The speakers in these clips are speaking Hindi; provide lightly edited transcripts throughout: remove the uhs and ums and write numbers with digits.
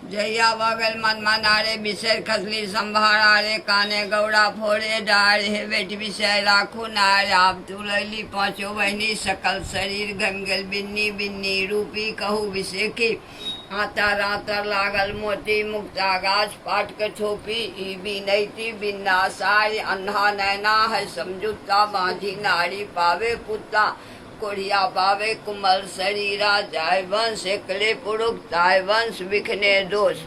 जैया बगल मन मनारे बिसर खसली संभारा रे काने गौड़ा फोड़े डार हे बेटी बिसर राखू नार आप तुलैली पाँचों बहनी सकल शरीर गम गल बिन्नी बिन्नी रूपी कहू बिसेखी आतर आतर लागल मोती मुक्ता गाछ पाट के छोपी ई बिनैती बिन्ना सारी अन्हा नैना है समझुता बांझी नारी पावे पुता कोढ़िया पावे कुमल शरीरा जाय वंश एकले पुरुष ताय वंश बिखने दोष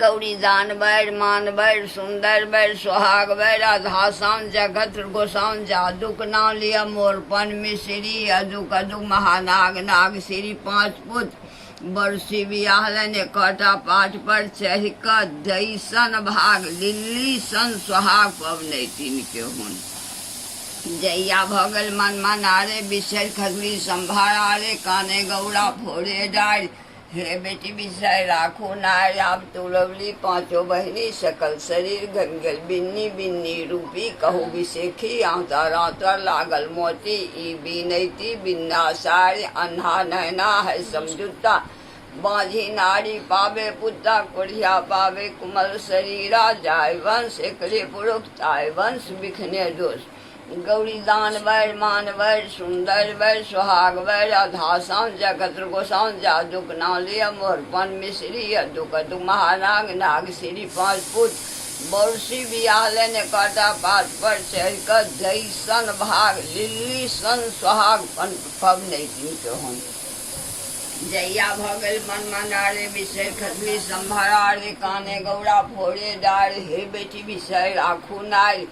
गौरी दान बैर मान बैर सुंदर बैर सुहाग बैर अधासाम जगत गोसाम जादुक नाम लिया मोरपन मिश्री अदुक अदुक महानाग नाग श्री पांच पुत्र बरसी बियाहलन एकटा पाठ पर चढ़ कर दैसन भाग लिल्ली सन सुहाग पवने तीन के हुन जैया भगल मन मनारे बिसर खगली संभारा रे काने गौड़ा फोड़े डार हे बेटी बिसर राखो नार आप तुलवली पाँचों बहनी सकल शरीर गंगल बिन्नी बिन्नी रूपी कहू बिसेखी आंतर आंतर लागल मोती ई बिनैती बिन्ना सारी अन्हा नैना है समझुता बाँझी नारी पावे पुता कोढ़िया पावे कुमल शरीरा जाय वंश एकले पुरुष ताय वंश बिखने दोष गौरी दान बैर मान बैर सुंदर बैर सुहाग बैर अधासाम जगत गोसाम जादुक नालिया मोरपन मिश्री अदुक अदुक महानाग नाग श्री पांच पुत बरसी बियाहलन एकटा पात पर चढ़ कर दैसन भाग लिल्ली सन सुहाग पवने के हों जैया भगल मन मनारे बिसर खसली संभारा रे काने गौड़ा फोड़े डार हे बेटी बिसर राखू नार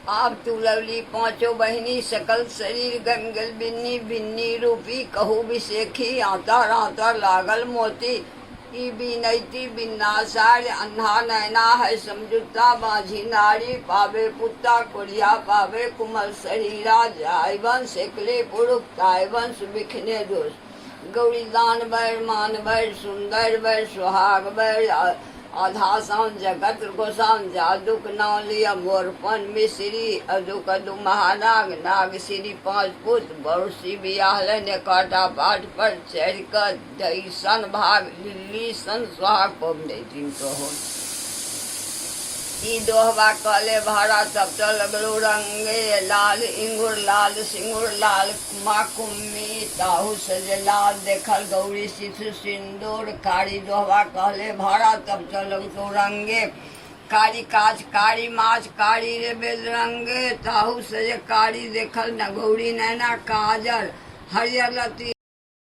आप तुलवली पाँचों बहनी सकल शरीर गंगल बिन्नी बिन्नी रूपी कहू बिसेखी आतर आतर लागल मोती ई बिनैती बिन्ना सार अन्हा नैना है समझुता बाँझी नारी पावे पुता कोढ़िया पावे कुमल शरीरा जाय वंश एकले पुरुष ताय वंश बिखने दोष गौरी दान बैर मान बैर सुंदर बैर सुहाग बैर अधासाम जगत गोसाम जादुक नाम लिया मोरपन मिश्री अदुक अदुक महानाग नाग श्री पांच पुत्र बरसी बियाहलन एकटा पाठ पर चढ़ कर दैसन भाग लिल्ली सन सुहाग पवने तीन तो हो ई दोहबा कले भाड़ा तब तो लगलो रंगे लाल इंगुर लाल सिंगुर लाल माकुम्मी ताहू सज लाल देखल गौरी सिथ सिंदूर कारी दोहबा कहले भाड़ा तब तो लगलो रंगे कारी काच कारी माछ कारी रे बेदरंगे ताहू सज कारी देखल न गौरी नैना काजर हरियर लती